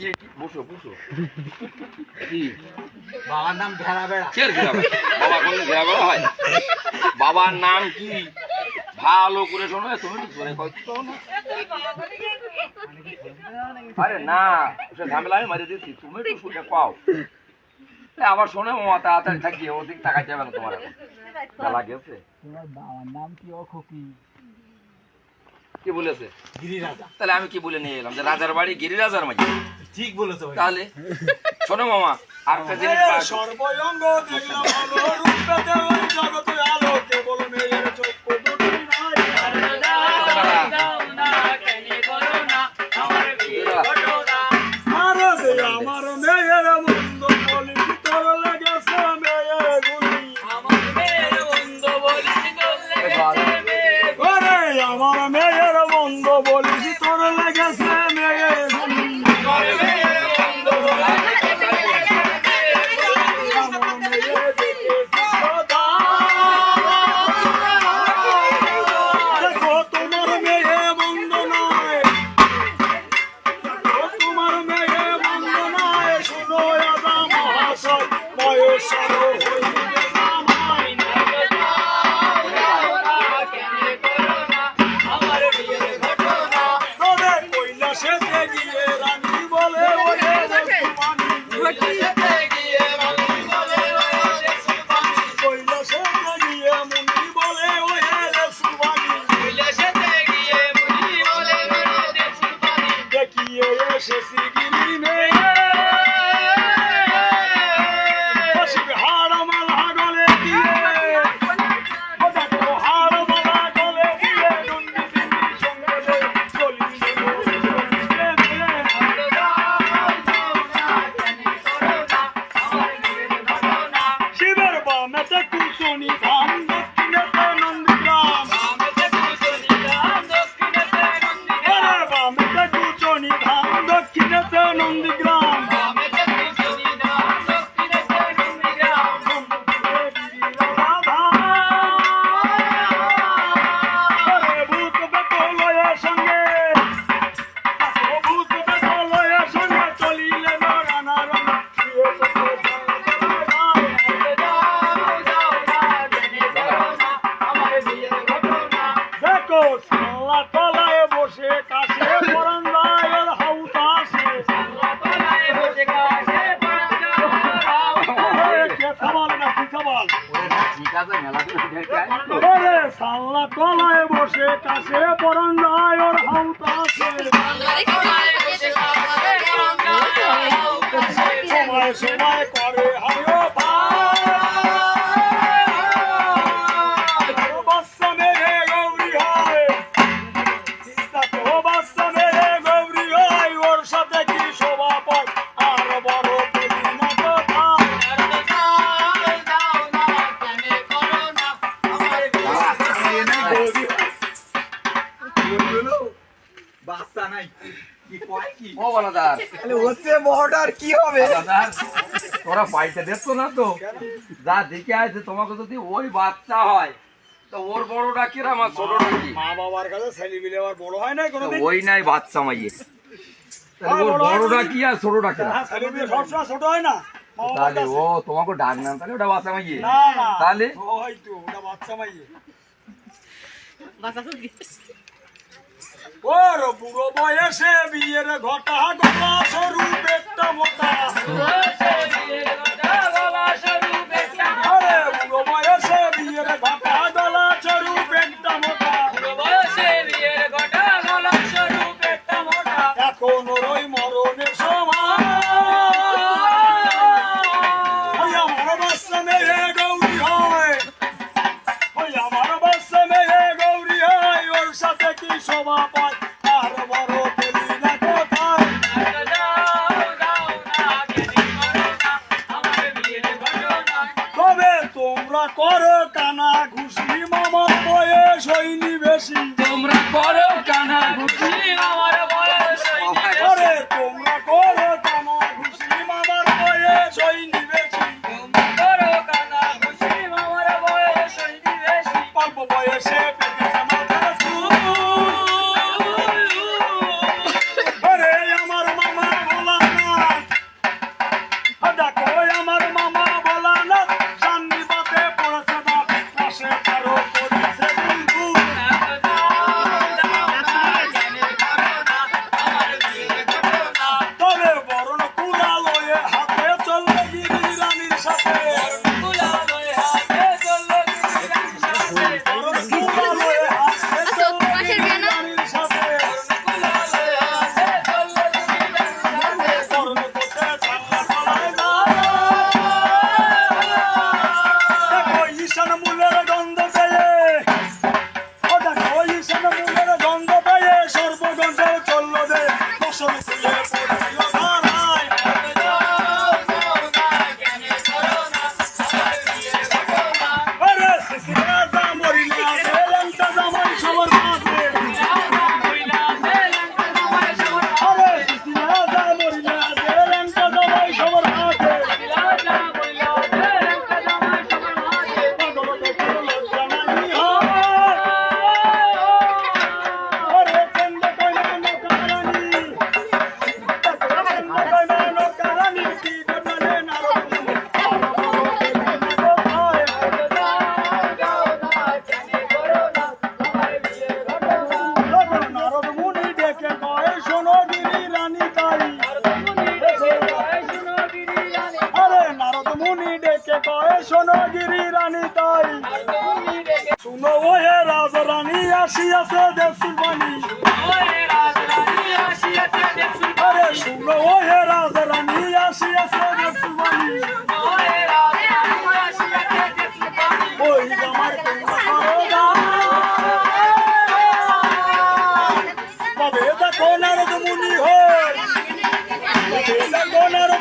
কি বসো বসো কি বাবার নাম ঘেরা বেড়া। কে ঘেরা বেড়া? বাবা কোন ঘেরা বেড়া হয়? বাবার নাম কি ভালো করে শোনো, তুমি জোরে কইছো না। আরে না, সে ঝামেলা আমি মারি দিচ্ছি, তুমি একটু শুনে পাও। আবার শোনে মামা তাড়াতাড়ি থাকি, ওদিক তাকাই যাবে না তোমার এখন। খেলা গেছে। তোমার বাবার নাম কি অখকি? কি বলেছে? গিরিরাজা। তাহলে আমি কি বলে নিয়ে এলাম যে রাজার বাড়ি গিরিরাজার মাঝে? ঠিক বলেছো ভাই। তাহলে শোনো মামা, আরেকটা জিনিস সর্বঙ্গ দেখলাম আলো রূপে দেওয়ার জগতে আলো কেবল মেয়ের চক্ষু দুটি নাই। আরে যে আমার মেয়ের বন্ধু বলি তোর লেগেছে মেয়ের গুলি। ওরে আমার মেয়ের বন্ধু বলি তোর লেগেছে মেয়ের গুলি। সাল্লা তলায় বসে কাছে পরান যায় ওর হাউতাছে। সময় সময় করে হায়ো বাচ্চা মেরে গৌরী হয়, বাচ্চা মেরে গৌরী হয়, ওর সাথে কি শোভা পায় আর বড় বাচ্চা নাই কি কয় কি? ও বালাদার, তাহলে হচ্ছে বড়টার কি হবে? বালাদার, তোরা পাইতে দেখছ না তো? যা দেখে আছে তোমাকে যদি ওই বাচ্চা হয় তো ওর বড়টা কিরাম আর ছোটটা কি? মা বাবার কাছে ছেলে মিলে আবার বড় হয় নাই কোনোদিন। ওই নাই বাচ্চা মাইয়ে, তাহলে ওর বড়টা কি আর ছোটটা কিরাম? ছেলে মিলে সবসময় ছোট হয় না। মা বাবার তাহলে কাছে। ও তোমাকে ডাক নাম, তাহলে ওটা বাচ্চা মাইয়ে। না না তাহলে হয়তো ওটা বাচ্চা মাইয়ে। ওর বুড়ো বয়সে বিয়ের ঘটা গলা সরু পেটটা মোটা। আরে বুড়ো বয়সে বিয়ের ঘটা গলা সরু পেটটা মোটা। এখন ওই মরণের সময় ওই আমার বাচ্চা মেয়ে গৌরী হয়, ওই আমার বাচ্চা মেয়ে গৌরী হয়, ওর সাথে কি শোভা পায় আর বড় পেলি না কোথায়। তবে তোমরা করো কানা ঘুষি, মামার বয়স হয়নি বেশি। তোমরা করো কানা ঘুষি, আমার বয়স আরে তোমরা আরে শিশিরা জামরিলা বেলংটা জামাই সবার কাছে আরে শিশিরা জামরিলা বেলংটা জামাই সবার কাছে পাগল দেখে লজ্জা নাই হয় আরে কেন্দ্র কইনা নকারানি কেন্দ্র কইনা নকারানি কি গনে নারদ নারদ মুনি ডেকে কয় শোনো গিরি রানী তাই আরে নারদ মুনি ডেকে কয় শোনো গিরি রানী তাই শুনো ও হে রাজ রানী আসিয়াছে দেখছুন পানি আরে শুনো ও হে রাজ রানী আসিয়াছে দেখছুন পানি ওই আমার তবে দেখো নারদ মুনি হয় তবে দেখো নারদ